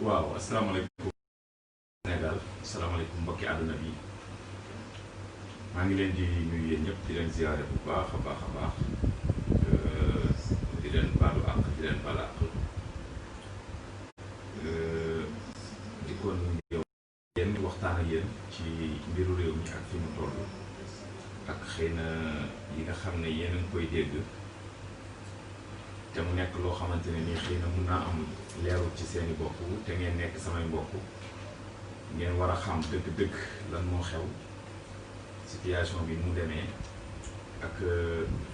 waaw asalaamaaleykum Sénégal asalaamaaleykum mbokki àdduna bi maa ngi leen di nuyu yéen ñëpp di leen ziare bu baax a baax a baax di leen baalu àq di leen baal àq di kon yow yéen waxtaan ak yéen ci mbiru réew mi ak fi mu toll ak xëy na yi nga xam ne yéen a ngi koy dégg te mu nekk loo xamante ne nii xëy na mun naa am leerul ci seeni bopp te ngeen nekk samay mbokk ngeen war a xam dëgg-dëgg lan moo xew situation bi mu demee ak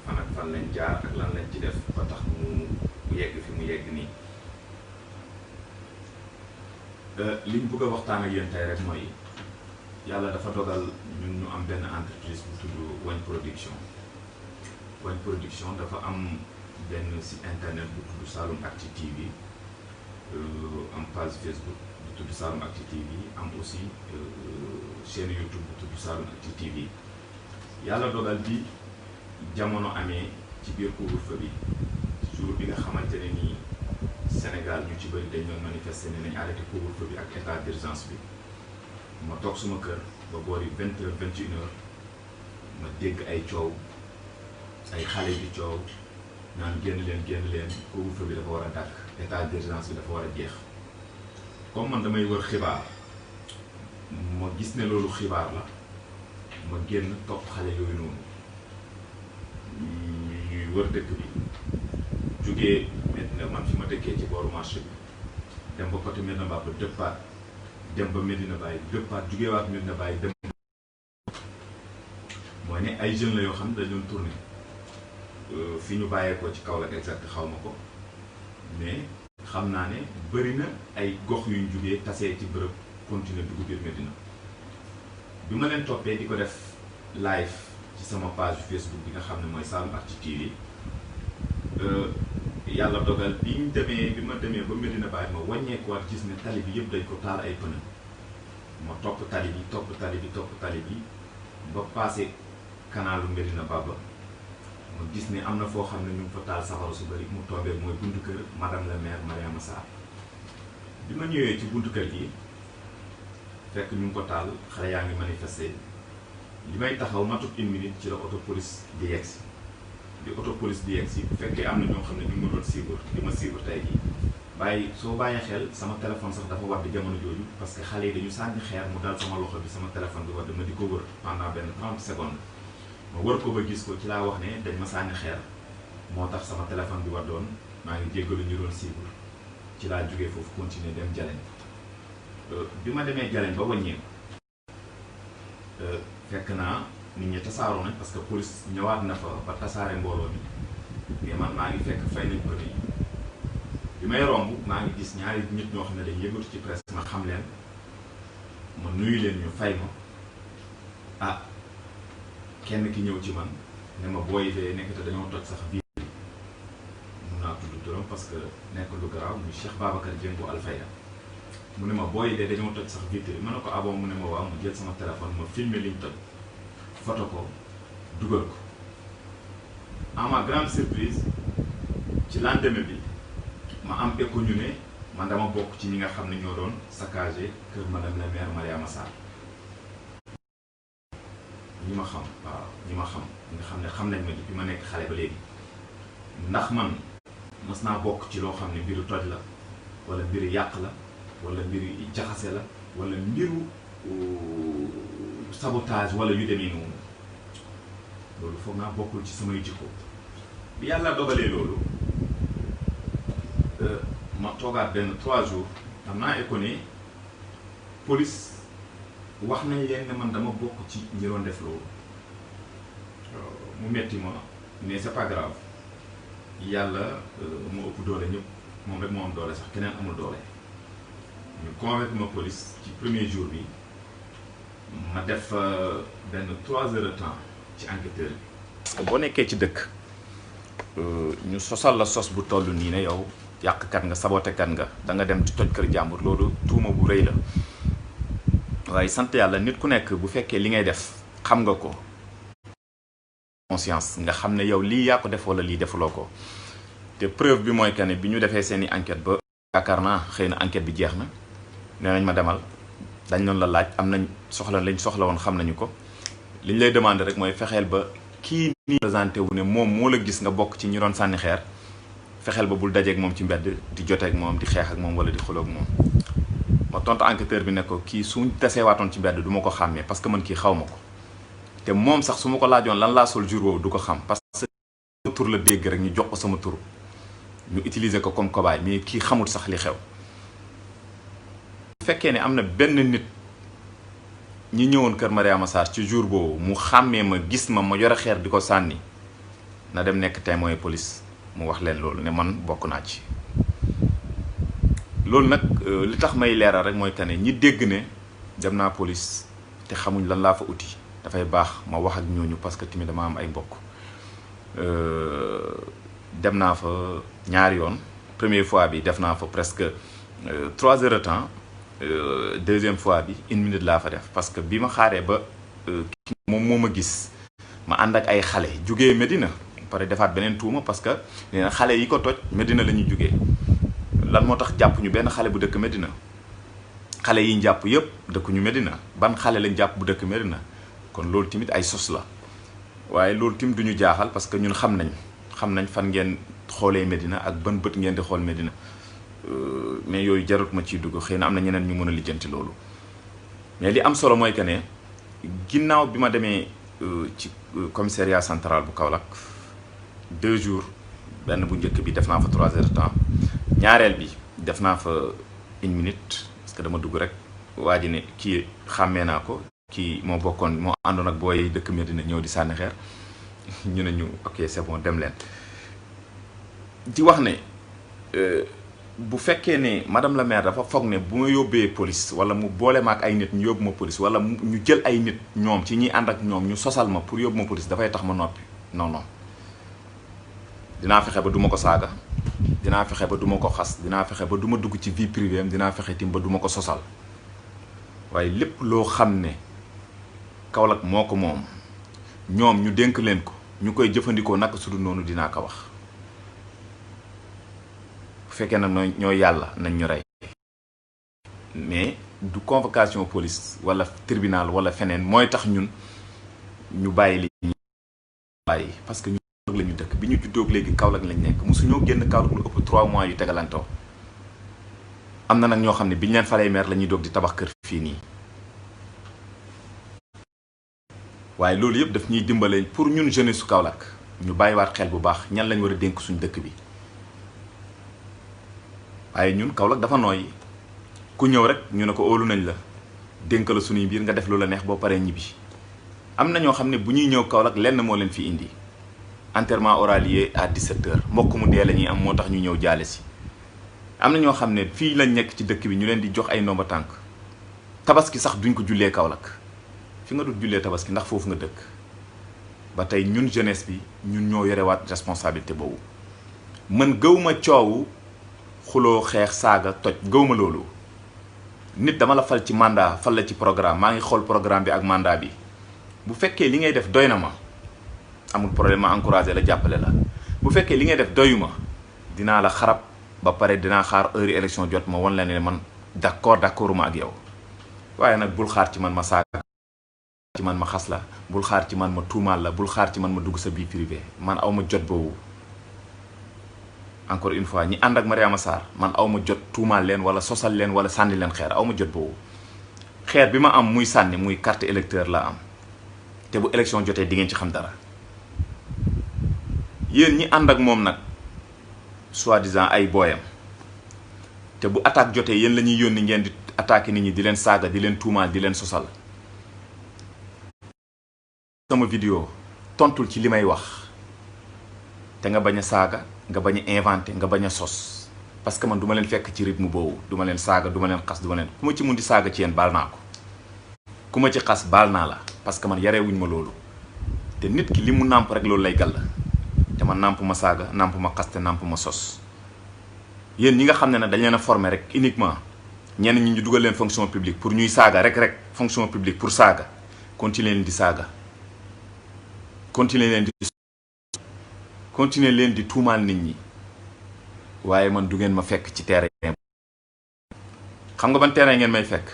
fan ak fan lañ jaar ak lan lañ ci def ba tax mu yegg fi mu yegg nii. liñ bëgg a waxtaan ak yéen tey rek mooy yàlla dafa dogal ñun ñu am benn entreprise bu tudd Wagne Production. Wagne Production dafa am benn site internet bu tudd Saloum-Actu TV am page Facebook bu tudd Saloum-Actu TV am aussi chaîne YouTube bu tudd Saloum-Actu TV yàlla dogal bi jamono amee ci biir couvre-feu bi jour bi nga xamante ne nii Sénégal ñu ci bëri dañ doon manifester ne nañ arrêté couvre-feu bi ak état d'urgence bi ma toog suma kër ba boori 20h 21h ma dégg ay coow ay xale di coow naan génn leen couvre-feu bi dafa war a dàkk état d'urgence bi dafa war a jeex comme man damay wër xibaar ma gis ne loolu xibaar la ma génn topp xale yooyu noonu ñuy wër dëkk bi jógee Medina man fi ma dëkkee ci booru marché bi dem ba côté Medina Mbaba ba dëppaat dem ba Medina Baye dëppaat jógeewaat Medina Baye dem mooy ne ay jeunes la yoo xam ne dañu doon tourné fi ñu bàyyeekoo ci Kaolack exact xaw ma ko mais xam naa ne bëri na ay gox yuñ jugee tasee ci bërëb continuer dugg biir Medina bi ma leen toppee di ko def live ci sama page Facebook bi nga xam ne mooy Saloum-Actu TV yàlla dogal bi ma demee ba Medina Baye ma wàññeekuwaat gis ne tali bi yëpp dañ ko taal ay pneu ma topp tali bi ba passé kanalu Medina Baba ma gis ne am na foo xam ne ñu ngi fa taal safara su bëri mu tombé mooy buntu kër madame la maire Mariama Sarr bi ma ñëwee ci buntu kër gi fekk ñu ngi ko taal xale yaa ngi manifester li may taxaw matut une minute ci la auto police di yegsi bu fekkee am na ñoo xam ne ñu ngi ma doon di ma suivre tey jii soo bàyyee xel sama téléphone sax dafa wadd jamono jooju parce que xale yi dañu sànni xeer mu dal sama loxo bi sama téléphone bi wadd ma di ko wër pendant benn 30 secondes ma wër ko ba gis ko ci laa wax ne dañ ma sànni xeer moo tax sama téléphone bi waddoon maa ngi jéggalu ñu doon suivre ci laa jógee foofu continuer dem Jaleñ bi ma demee Jaleñ ba wàññeeku fekk naa nit ñi tasaaroo nañ parce que police ñëwaat na fa ba tasaare mbooloo mi mais man maa ngi fekk fay nañ ko nii bi may romb maa ngi gis ñaari nit ñoo xam ne dañ yëngatu ci presse ma xam leen ma nuyu leen ñu fay ma kenn ki ñëw ci man ne ma booy fee nekk te dañoo toj sax biir mun naa tudd turam parce que nekk lu garaaw muy Cheikh Babacar Dieng bu Alfayda mu ne ma booy de dañoo toj sax vitre yi ma ne ko abon mu ne ma waaw mu jël sama téléphone ma filmer liñ toj photo ko dugal ko à ma grande surprise ci lendemain bi ma am écho ñu ne man dama bokk ci ñi nga xam ne ñoo doon saccagé kër madame la maire Mariama Sarr ñi ma xam nga xam ne xam nañ ma bi ma nekk xale ba léegi ndax man mës naa bokk ci loo xam ne mbiru toj la wala mbiru yàq la wala mbiru jaxase la wala mbiru sabotage wala yu demee noonu loolu foog naa bokkul ci samay jikko bi yàlla dogalee loolu ma toogaat benn 3 jours am naa écho ne police wax nañ leen ne man dama bokk ci ñi doon def loolu mu metti ma mais c'est pas grave yàlla mu ëpp doole ñëpp moom rek moo am doole sax keneen amul doole ñu convaincre ma police ci premier jour bi ma def benn 3 heures de temps ci enquêteur bi. boo nekkee ci dëkk ñu sosal la sos bu toll nii ne yow yàqkat nga sabotekat nga da nga dem ci toj kër jàmbur loolu tuuma bu rëy la waaye sant yàlla nit ku nekk bu fekkee li ngay def xam nga ko. conscience nga xam ne yow lii yaa ko def wala lii defuloo ko te preuve bi mooy que ne bi ñu defee seeni enquête ba. yaakaar naa xëy na enquête bi jeex na nee nañ ma demal dañ doon la laaj am nañ soxla lañ soxla woon xam nañu ko liñ lay demandé rek mooy fexeel ba kii nii présenté wu ne moom moo la gis nga bokk ci ñi doon sànni xeer fexeel ba bul dajeeg moom ci mbedd di joteeg moom di xeex ak moom wala di xuloog moom. ma tontu enquêteur bi ne ko kii suñ taseewaatoon ci mbedd du ma ko xàmmee parce que man kii xaw ma ko te moom sax su ma ko laajoon lan laa sol jour boobu du ko xam parce que sama tur la dégg rek ñu jox ko sama tur ñu utiliser ko comme cobaye mais kii xamul sax li xew. bu fekkee ne am na benn nit ñi ñëwoon kër Mariama Sarr ci jour boobu mu xàmmee ma gis ma yore xeer di ko sànni na dem nekk témoin police mu wax leen loolu ne man bokk naa ci. loolu nag li tax may leeral rek mooy que ne ñi dégg ne dem naa police te xamuñ lan laa fa uti dafay baax ma wax ak ñooñu parce que tamit dama am ay mbokk. dem naa fa ñaari yoon première fois bi def naa fa presque 3 heures de temps deuxième fois bi 1 minute laa fa def parce que bi ma xaaree ba moom moo ma gis ma ànd ak ay xale jugee Medina pare defaat beneen tuuma parce que nee na xale yi ko toj Medina la ñuy jugee lan moo tax jàpp ñu benn xale bu dëkk Medina xale yi ñu jàpp yëpp dëkkuñu Medina ban xale lañ jàpp bu dëkk Medina kon loolu tamit ay sos la waaye loolu tamit duñu jaaxal parce que ñun xam nañ fan ngeen xoolee Medina ak ban bët ngeen di xool Medina mais yooyu jarut ma ciy dugg xëy na am na ñeneen ñu mën a lijjanti loolu mais li am solo mooy que ne ginnaaw bi ma demee ci commissariat central bu Kaolack 2 jours benn bu njëkk bi def naa fa 3 heures de temps ñaareel bi def naa fa 1 minute parce que dama dugg rek waa ji ne kii xàmmee naa ko kii moo bokkoon moo àndoon ak booy dëkk Medina ñëw di sànni xeer ñu ne ñu ok c'est bon dem leen di wax ne bu fekkee ne madame la maire dafa foog ne bu ma yóbbee police wala mu boole ma ak ay nit ñu yóbbu ma police wala ñu jël ay nit ñoom ci ñi ànd ak ñoom ñu sosal ma pour yóbbu ma police dafay tax ma noppi non dinaa fexe ba du ma ko saaga dinaa fexe ba du ma ko xas dinaa fexe ba du ma dugg ci vie privée am dinaa fexe tim ba du ma ko sosal waaye lépp loo xam ne Kaolack moo ko moom ñoom ñu dénk leen ko ñu koy jëfandikoo naka su dul noonu dinaa ko wax bu fekkee nag ñoo yàlla nañ ñu rey mais du convocation police wala tribunal wala feneen mooy tax ñun ñu bàyyi li ñu bàyyi parce que ñu la ñu dëkk bi ñu juddoog léegi Kaolack lañ nekk mosuñoo génn Kaolack lu ëpp 3 mois yu tegalantoo am na nag ñoo xam ne biñ leen falee maire la ñuy doog di tabax kër fii nii waaye loolu yëpp daf ñuy dimbale pour ñun jeunesse su Kaolack ñu bàyyiwaat xel bu baax ñan lañ war a dénk suñu dëkk bi waaye ñun Kaolack dafa nooy ku ñëw rek ñu ne ko óolu nañ la dénk la suñuy biir nga def lu la neex boo paree ñibbi am na ñoo xam ne bu ñuy ñëw Kaolack lenn moo leen fi indi enterrement aura lieu à 17h mbokk mu dee la ñuy am moo tax ñu ñëw jaale si am na ñoo xam ne fii lañ nekk ci dëkk bi ñu leen di jox ay ndomba tànk tabaski sax duñ ko jullee Kaolack fi nga dul jullee tabaski ndax foofu nga dëkk ba tey ñun jeunesse bi ñun ñoo yorewaat responsabilité boobu man gëwma coowu xuloo xeex saaga toj gëwma loolu nit dama la fal ci mandat fal la ci programme maa ngi xool programme bi ak mandat bi bu fekkee li ngay def doy na ma amul problème ma encouragé la jàppale la bu fekkee li ngay def doyuma dinaa la xarab ba pare dinaa xaar heure élection jot ma wan la ne man d'accord ma ak yow waaye nag bul xaar ci man ma saaga ci man ma xas la bul xaar ci man ma tuumaal la bul xaar ci man ma dugg sa vie privée man aw ma jot boobu encore une fois ñi ànd ak Mariama Sarr man aw ma jot tuumaal leen wala sosal leen wala sànni leen xeer aw ma jot boobu xeer bi ma am muy sànni muy carte électeur la am te bu élection jotee di ngeen ci xam dara yéen ñi ànd ak moom nag soi-disant ay booyam te bu attaque jotee yéen la ñuy yónni ngeen di attaquer nit ñi di leen saaga di leen tuumaal di leen sosal sama vidéo tontul ci li may wax te nga bañ a saaga nga bañ a inventé nga bañ a sos parce que man duma leen fekk ci rythme boobu duma leen saaga duma leen xas duma leen ku ma ci mun di saaga ci yéen baal naa ko ku ma ci xas baal naa la parce que man yarewuñ ma loolu te nit ki li mu nàmp rek loolu lay gàll te man nàmp ma saaga nàmp ma xas te nàmp ma sos yéen ñi nga xam ne dañ leen a former rek uniquement ñenn ñi ñu dugal leen fonction publique pour ñuy saaga rek fonction publique pour saaga continuer leen di saaga continuer leen di tuumaal nit ñi waaye man du ngeen ma fekk ci terrain xam nga ban terrain ngeen may fekk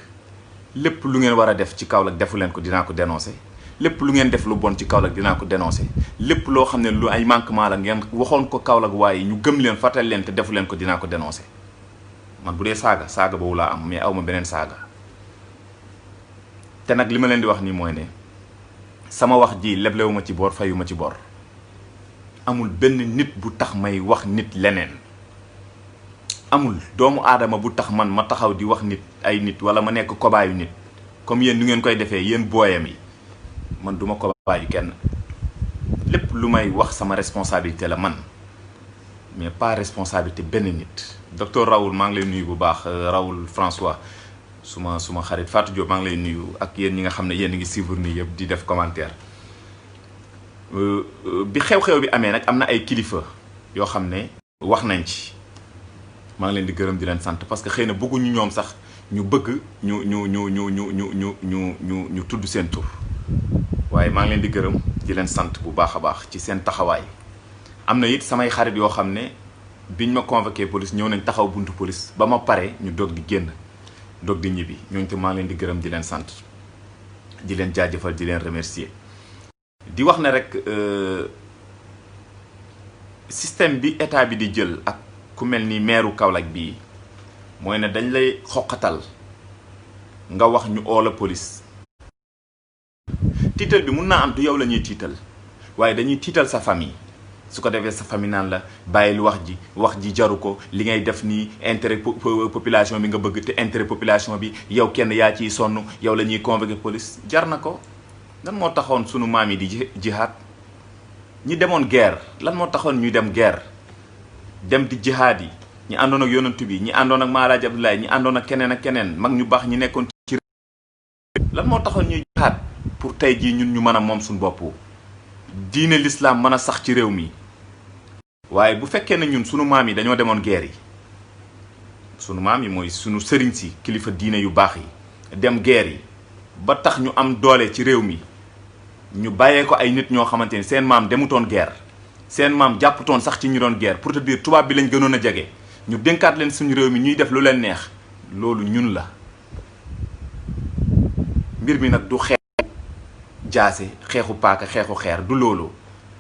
lépp lu ngeen war a def ci Kaolack defu leen ko dinaa ko dénoncer lépp lu ngeen def lu bon ci Kaolack dinaa ko dénoncer lépp loo xam ne lu ay manquement la ngeen waxoon ko Kaolack waaye ñu gëm leen fàttali leen te defu leen ko dinaa ko dénoncer man bu dee saaga boobu laa am mais aw ma beneen saaga te nag li ma leen di wax nii mooy ne sama wax ji leblewu ma ci bor fayu ma ci bor amul benn nit bu tax may wax nit leneen amul doomu aadama bu tax man ma taxaw di wax nit ay nit wala ma nekk kobaayu nit comme yéen nu ngeen koy defee yéen booyam yi man duma kobaayu kenn lépp lu may wax sama responsabilité la man mais pas responsabilité benn nit docteur Raoul maa ngi lay nuyu bu baax Raoul François suma xarit Fatou Diop maa ngi lay nuyu ak yéen ñi nga xam ne yéen a ngi suivre nii yëpp di def commentaire bi xew-xew bi amee nag am na ay kilifa yoo xam ne wax nañ ci maa ngi leen di gërëm di leen sant parce que xëy na bëgguñu ñoom sax ñu bëgg ñu tudd seen tur waaye maa ngi leen di gërëm di leen sant bu baax a baax ci seen taxawaay am na it samay xarit yoo xam ne biñ ma convoqué police ñëw nañ taxaw buntu police ba ma pare ñu doog di génn doog di ñibbi ñooñu te maa ngi leen di gërëm di leen sant di leen jaajëfal di leen remercier di wax ne rek système bi état bi di jël ak ku mel ni meeru Kaolack bii mooy ne dañ lay xoqatal nga wax ñu oo la police tiital bi mun naa am du yow la ñuy tiital waaye dañuy tiital sa famille su ko defee sa famille naan la bàyyil wax ji jaru ko li ngay def nii intérêt population bi nga bëgg te intérêt population bi yow kenn yaa ciy sonn yow la ñuy convoquer police jar na ko. lan moo taxoon sunu maam yi di jihaad ñi demoon guerre lan moo taxoon ñuy dem guerre dem di jihaad yi ñi àndoon ak yonantu bi ñi àndoon ak Maalaaji Abdoulaye ñi àndoon ak keneen mag ñu baax ñi nekkoon ci lan moo taxoon ñuy jihaad pour tey jii ñun ñu mën a moom suñu bopp diine l'islam mën a sax ci réew mi waaye bu fekkee ne ñun sunu maam yi dañoo demoon guerre yi sunu maam yi mooy sunu sëriñ si kilifa diine yu baax yi dem guerre yi ba tax ñu am doole ci réew mi ñu bàyyee ko ay nit ñoo xamante ni seen maam demutoon guerre seen maam jàpputoon sax ci ñu doon guerre pour te dire tubaab bi lañ gënoon a jege ñu dénkaat leen suñu réew mi ñuy def lu leen neex loolu ñun la mbir mi nag du xeexu jaase xeexu paaka xeexu xeer du loolu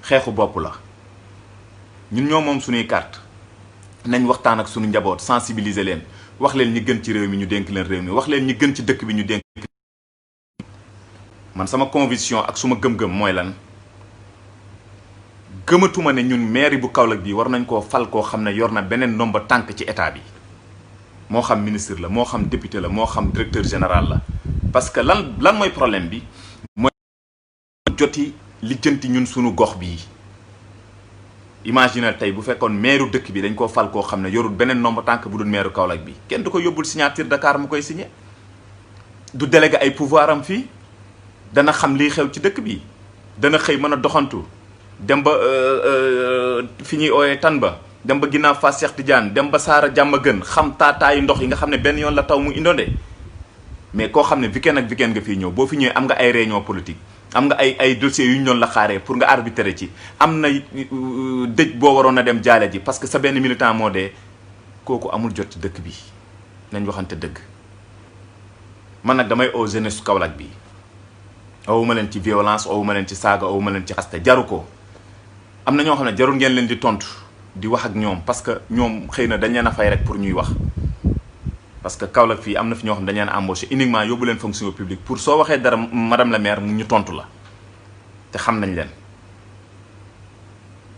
xeexu bopp la ñun ñoo moom suñuy carte nañ waxtaan ak suñu njaboot sensibiliser leen wax leen ñi gën ci réew mi ñu dénk leen réew mi wax leen ñi gën ci dëkk bi ñu dénk man sama conviction ak suma gëm-gëm mooy lan gëmatuma ne ñun mairie bu Kaolack bi war nañ koo fal koo xam ne yor na beneen ndomba tànk ci état bi moo xam ministre la moo xam député la moo xam directeur général la parce que lan mooy problème bi mooy joti lijjanti ñun sunu gox bii imagine tey bu fekkoon maire dëkk bi dañ koo fal koo xam ne yorul beneen ndomba tànk bu dul maire Kaolack bi kenn du ko yóbbul signature Dakar mu koy signé du délégué ay pouvoir am fii dana xam liy xew ci dëkk bi dana xëy mën a doxantu dem ba fi ñuy ooyee tan ba dem ba ginnaaw Fass Cheikh Tidiane dem ba Saara jàmm gën xam taataayu ndox yi nga xam ne benn yoon la taw mu inondé mais koo xam ne weekend ak weekend nga fiy ñëw boo fi ñëwee am nga ay réunion politique am nga ay dossiers yu ñu doon la xaaree pour nga arbitrer ci am na dëj boo waroon a dem jaale ji parce que sa benn militant moo dee kooku amul jot ci dëkk bi nañ waxante dëgg man nag damay oo jeunesse Kaolack bi awuma leen ci violence awuma leen ci saaga awuma leen ci xaste jaru ko am na ñoo xam ne jarul ngeen leen di tontu di wax ak ñoom parce que ñoom xëy na dañ leen a fay rek pour ñuy wax parce que Kaolack fii am na fi ñoo xam ne dañ leen embauché uniquement yóbbu leen fonction publique pour soo waxee dara madame la maire mu ñu tontu la te xam nañ leen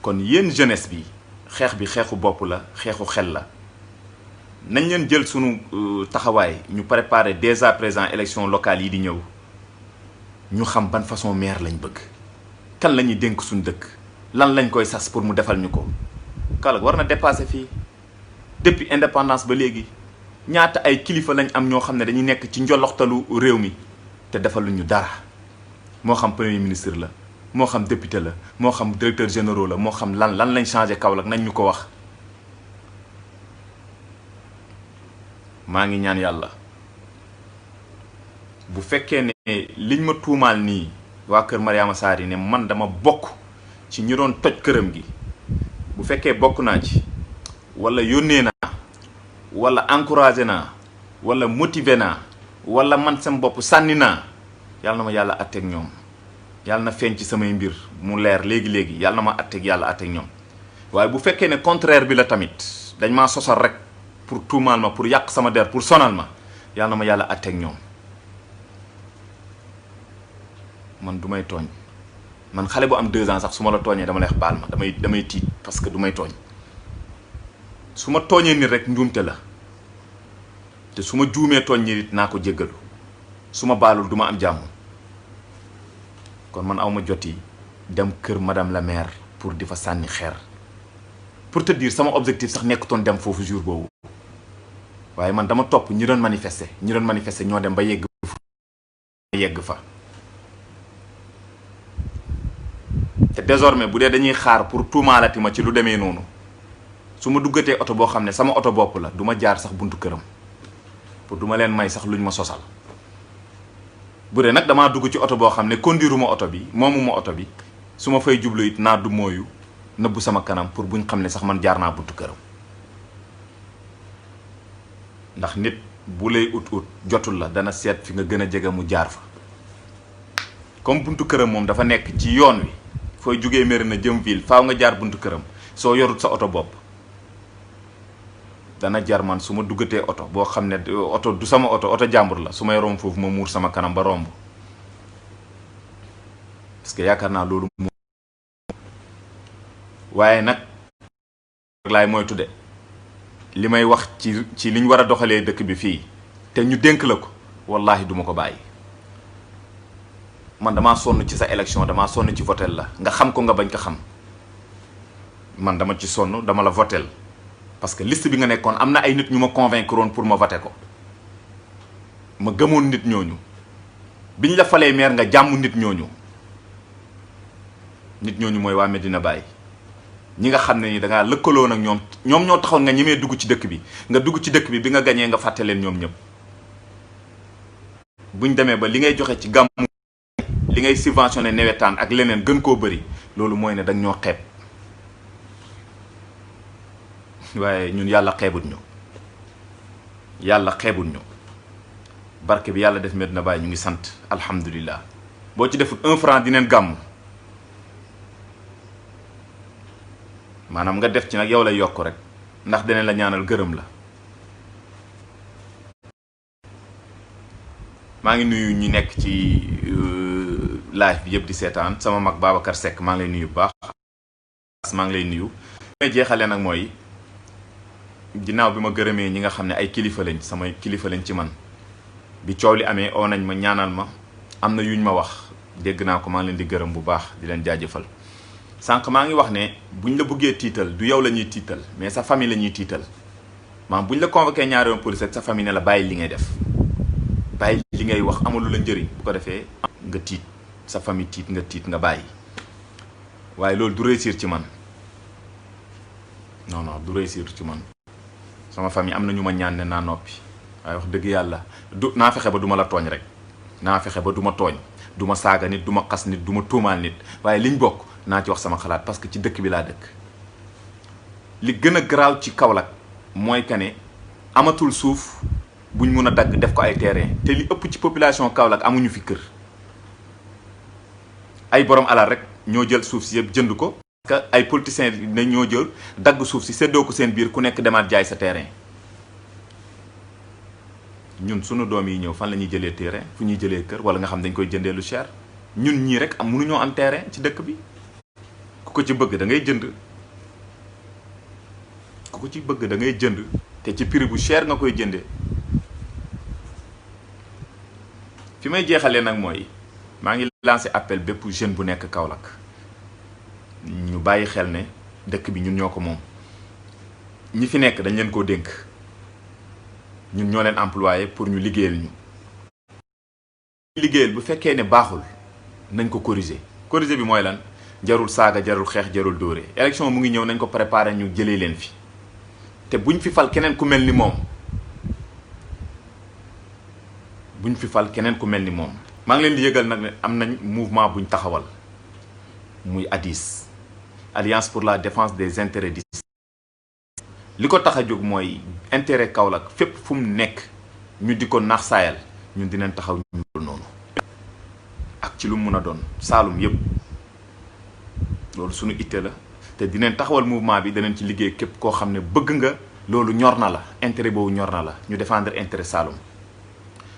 kon yéen jeunesse bi xeex bi xeexu bopp la xeexu xel la nañ leen jël sunu taxawaay ñu préparer dès à présent élection locale yi di ñëw ñu xam ban façon maire lañ bëgg kan la ñuy dénk suñu dëkk lan lañ koy sas pour mu defal ñu ko Kaolack war na dépasser fii depuis indépendance ba léegi ñaata ay kilifa lañ am ñoo xam ne dañuy nekk ci njoloxtalu réew mi te defaluñu dara moo xam premier ministre la moo xam député la moo xam directeur général la moo xam lan lañ changé Kaolack nañ ñu ko wax maa ngi ñaan yàlla bu fekkee ne liñ ma tuumaal nii waa kër Mariama Sarr yi ne man dama bokk ci ñu doon toj këram gi bu fekkee bokk naa ci wala yónnee naa wala encouragé naa wala motivé naa wala man sama bopp sànni naa yàlla na ma yàlla atteeg ñoom yàlla na feeñ ci samay mbir mu leer léegi-léegi yàlla na ma atteeg yàlla atteeg ñoom waaye bu fekkee ne contraire bi la tamit dañ maa sosal rek pour tuumaal ma pour yàq sama der pour sonal ma yàlla na ma yàlla atteeg ñoom man du may tooñ man xale bu am 2 ans sax su ma la tooñee dama lay wax baal ma damay tiit parce que du may tooñ su ma tooñee nit rek njuumte la te su ma juumee tooñ nit naa ko jéggalu su ma baalul du ma am jàmm kon man aw ma joti dem kër madame la maire pour di fa sànni xeer pour te dire sama objectif sax nekkutoon dem foofu jour boobu waaye man dama topp ñi doon manifester ñoo dem ba yegg fa te désormais bu dee dañuy xaar pour tuumaalati ma ci lu demee noonu su ma duggatee oto boo xam ne sama oto bopp la du ma jaar sax buntu këram pour du ma leen may sax luñ ma sosal bu dee nag damaa dugg ci oto boo xam ne conduire ma oto bi moomuma oto bi su ma fay jublu it naa du mooyu nëbbu sama kanam pour buñ xam ne sax man jaar naa buntu këram ndax nit bu lay ut jotul la dana seet fi nga gën a jege mu jaar fa comme buntu këram moom dafa nekk ci yoon wi fooy jugee Médina jëm ville faaw nga jaar buntu këram soo yorut sa oto bopp dana jar man su ma duggatee oto boo xam ne oto du sama oto jàmbur la su may romb foofu ma muur sama kanam ba romb parce que yaakaar naa loolu moo waaye nag laay mooy tudde li may wax ci liñ war a doxalee dëkk bi fii te ñu dénk la ko wallahi duma ko bàyyi man damaa sonn ci sa élection damaa sonn ci votel la nga xam ko nga bañ ko xam man dama ci sonn dama la votel parce que liste bi nga nekkoon am na ay nit ñu ma convaincre woon pour ma voter ko ma gëmoon nit ñooñu biñ la falee maire nga jàmm nit ñooñu mooy waa Medina Baye ñi nga xam ne ni dangaa lëkkaloo nag ñoom ñoo taxoon nga ñemee dugg ci dëkk bi nga dugg ci dëkk bi nga gañee nga fàtte leen ñoom ñëpp buñ demee ba li ngay joxe ci gàmmu li ngay subventionné nawetaan ak leneen gën koo bëri loolu mooy ne dañ ñoo xeeb waaye ñun yàlla xeebut ñu barke bi yàlla def Medina Baye ñu ngi sant alhamdulilah boo ci defut 1 franc dineen gàmm maanaam nga def ci nag yow lay yokk rek ndax dinañ la ñaanal gërëm la maa ngi nuyu ñi nekk ci live bi yëpp di seetaan sama mag Babacar Seck maa ngi lay nuyu bu baax maa ngi lay nuyu may jeexalee nag mooy ginnaaw bi ma gërëmee ñi nga xam ne ay kilifa lañ samay kilifa lañ ci man bi coow li amee oo nañ ma ñaanal ma am na yuñ ma wax dégg naa ko maa ngi leen di gërëm bu baax di leen jaajëfal sànq maa ngi wax ne buñ la bëggee tiital du yow la ñuy tiital mais sa famille la ñuy tiital maanaam buñ la convoqué ñaari yoon police ak sa famille ne la bàyyi li ngay def bàyyi li ngay wax amul la njëriñ bu ko defee nga tiit sa famille tiit nga bàyyi waaye loolu du réussir ci man non du réussir ci man sama famille am na ñu ma ñaan ne naa noppi waaye wax dëgg yàlla naa fexe ba du ma la tooñ rek naa fexe ba du ma tooñ du ma saaga nit du ma xas nit du ma tuumaal nit waaye liñ bokk naa ci wax sama xalaat parce que ci dëkk bi laa dëkk li gën a garaaw ci Kaolack mooy que ne amatul suuf buñ mun a dagg def ko ay terrain te li ëpp ci population Kaolack amuñu fi kër ay borom alal rek ñoo jël suuf si yëpp jënd ko parce que ay politiciens ne ñoo jël dagg suuf si séddoo ko seen biir ku nekk demaat jaay sa terrain ñun sunu doom yi ñëw fan la ñuy jëlee terrain fu ñuy jëlee kër wala nga xam dañ koy jëndee lu cher ñun ñii rek am mënuñoo am terrain ci dëkk bi ku ko ci bëgg da ngay jënd ku ko ci bëgg da ngay jënd te ci prix bu cher nga koy jëndee fi may jeexalee nag mooy maa ngi lancé appel bépp jeune bu nekk Kaolack ñu bàyyi xel ne dëkk bi ñun ñoo ko moom ñi fi nekk dañ leen koo dénk ñun ñoo leen employé pour ñu liggéeyal ñu liggéeyal bu fekkee ne baaxul nañ ko corriger bi mooy lan jarul saaga jarul xeex jarul dóore élection mu ngi ñëw nañ ko préparer ñu jëlee leen fi te buñ fi fal keneen ku mel ni moom maa ngi leen di yëgal nag ne am nañ mouvement buñ taxawal muy ADIS Alliance pour la défense des intérêts du li ko tax a jóg mooy intérêt Kaolack fépp fu mu nekk ñu di ko naax saayal ñun dinañ taxaw ñu noonu ak ci lu mun a doon Saalum yëpp loolu suñu itte la te dinañ taxawal mouvement bi danañ ci liggéey képp koo xam ne bëgg nga loolu ñor na la intérêt boobu ñor na la ñu défendre intérêt Saalum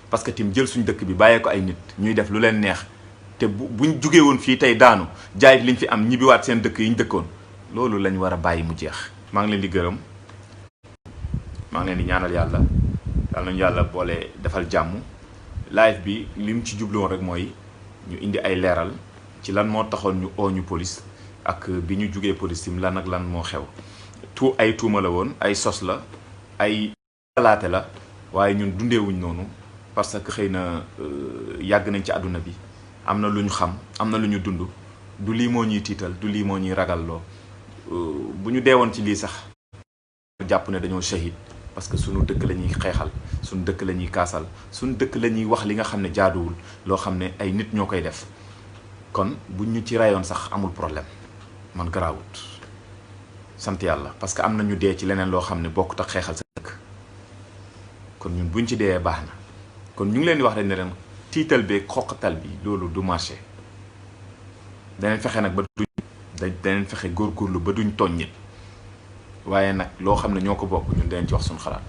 parce que tim jël suñu dëkk bi bàyyee ko ay nit ñuy def lu leen neex te buñ jugee woon fii tey daanu jaay liñ fi am ñibbiwaat seen dëkk yi ñu dëkkoon loolu lañ war a bàyyi mu jeex. maa ngi leen di gërëm maa ngi leen di ñaanal yàlla nañu yàlla boole defal jàmm live bi li mu ci jubloon rek mooy ñu indi ay leeral ci lan moo taxoon ñu oo ñu police ak bi ñu jugee police tim lan ak lan moo xew ay tuuma la woon ay sos la ay xalaate la waaye ñun dundeewuñ noonu parce que xëy na yàgg nañ ci àdduna bi am na lu ñu xam am na lu ñu dund du lii moo ñuy tiital du lii moo ñuy ragalloo bu ñu deewoon ci lii sax jàpp ne dañoo shahid parce que sunu dëkk la ñuy xeexal sunu dëkk la ñuy kaasal sunu dëkk la ñuy wax li nga xam ne jaaduwul loo xam ne ay nit ñoo koy def kon buñ ñu ci rayoon sax amul problème man garaawut sant yàlla parce que am na ñu dee ci leneen loo xam ne bokkut ak xeexal sa dëkk kon ñun buñ ci dee baax na kon ñu ngi leen di wax rek ne leen tiital beeg xoqatal bi loolu du marché daneen fexe nag ba daneen fexe góorgóorlu ba duñ tooñ nit waaye nag loo xam ne ñoo ko bokk ñun daneen ci wax suñu xalaat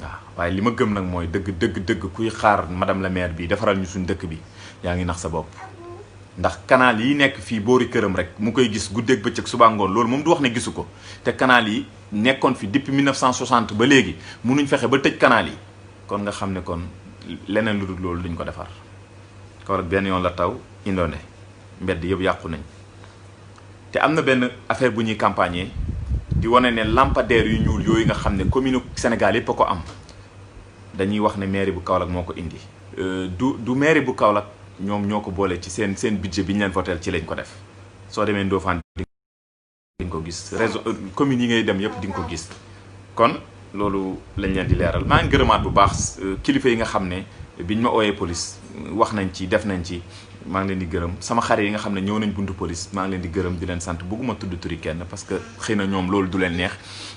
waaw waaye li ma gëm nag mooy dëgg kuy xaar madame la maire bi defaral ñu suñ dëkk bi yaa ngi nax sa bopp ndax canal yi nekk fii boori këram rek mu koy gis guddeeg bëccëg suba ngoon loolu moom du wax ne gisu ko te canal yi nekkoon fi depuis 1960 ba léegi munuñ fexe ba tëj canal yi kon nga xam ne kon leneen lu dul loolu duñ ko defar kaw rek benn yoon la taw indoone mbedd yëpp yàqu nañ te am na benn affaire bu ñuy campagner di wane ne lampadaire yu ñuul yooyu nga xam ne commune Sénégal yëpp a ko am dañuy wax ne mairie bu Kaolack moo ko indi du mairie bu Kaolack ñoom ñoo ko boole ci seen budget bi ñu leen votel ci lañ ko def soo demee Ndofane di nga ko gis réseau communes yi ngay dem yëpp di nga ko gis kon loolu lañ leen di leeral maa ngi gërëmaat bu baax kilifa yi nga xam ne biñ ma ooyee police wax nañ ci def nañ ci maa ngi leen di gërëm sama xarit yi nga xam ne ñëw nañ buntu police maa ngi leen di gërëm di leen sant bëgguma tudd turi kenn parce que xëy na ñoom loolu du leen neex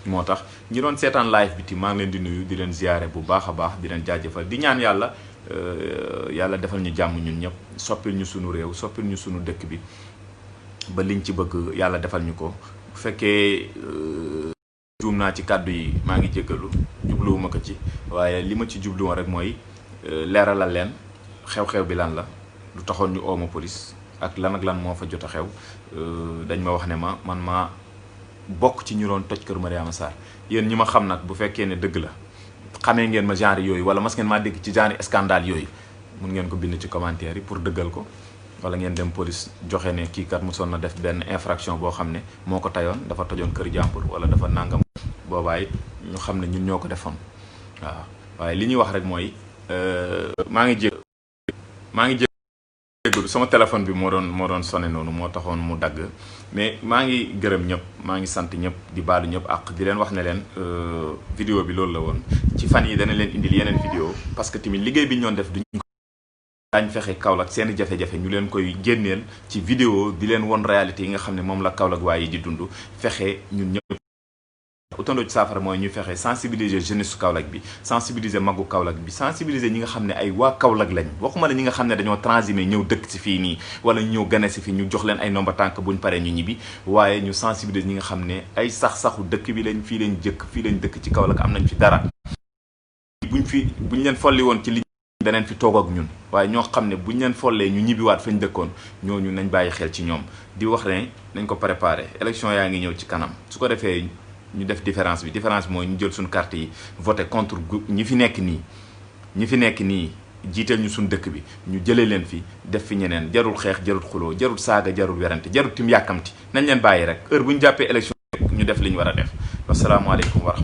moo tax ñi doon seetaan live bi ti maa ngi leen di nuyu di leen ziyaare bu baax a baax di leen jaajëfal di ñaan yàlla yàlla defal ñu jàmm ñun ñëpp soppil ñu sunu réew soppil ñu sunu dëkk bi ba liñ ci bëgg yàlla defal ñu ko bu fekkee juum naa ci kàddu yi maa ngi jéggalu jubluwuma ko ci waaye li ma ci jubluwoon rek mooy leeralal leen xew-xew bi lan la lu taxoon ñu ooma police ak lan moo fa jot a xew dañ ma wax ne man maa bokk ci ñu doon toj kër Mariama Sarr yéen ñi ma xam nag bu fekkee ne dëgg la xamee ngeen ma genre yooyu wala mas ngeen maa dégg ci genre scandale yooyu mun ngeen ko bind ci commentaire yi pour dëggal ko wala ngeen dem police joxe ne kii kat mosoon na def benn infraction boo xam ne moo ko tayoon dafa tojoon kër jàmbur wala dafa nangam boobaay ñu xam ne ñun ñoo ko defoon waaw waaye li ñuy wax rek mooy maa ngi jégalu sama téléphone bi moo doon sonné noonu moo taxoon mu dagg mais maa ngi gërëm ñëpp maa ngi sant ñëpp di baalu ñëpp ak di leen wax ne leen vidéo bi loolu la woon ci fan yi dana leen indil yeneen vidéo parce que tamit liggéey bi ñu doon def daañ fexe Kaolack seen jafe-jafe ñu leen koy génneel ci vidéo di leen won réalité yi nga xam ne moom la Kaolack waaye yi di dund fexe ñun ñëpp utandoo ci saafara mooy ñu fexe sensibiliser jeunesse su Kaolack bi sensibiliser magu Kaolack bi sensibiliser ñi nga xam ne ay waa Kaolack lañ waxuma la ñi nga xam ne dañoo transhumé ñëw dëkk si fii nii wala ñëw gane si fii ñu jox leen ay nomba tànk buñ paree ñu ñibbi waaye ñu sensibiliser ñi nga xam ne ay sax-saxu dëkk bi lañ fii lañ jëkk fii lañ dëkk ci Kaolack am nañ fi dara buñ leen folli woon ci li daneen fi toog ak ñun waaye ñoo xam ne buñ leen follee ñu ñibbiwaat fañ dëkkoon ñooñu nañ bàyyi xel ci ñoom di wax ne nañ ko préparé élection yaa ngi ñëw ci kanam su ko defee ñu def différence bi mooy ñu jël suñu carte yi voté contre ñi fi nekk nii jiiteel ñu suñu dëkk bi ñu jëlee leen fi def fi ñeneen jarul xeex jarul xuloo jarul saaga jarul werante jarul tim yàkkamti nañ leen bàyyi rek heure bu ñu jàppee élection ñu def li ñu war a def wasalaamaaleykum wa rahmatulah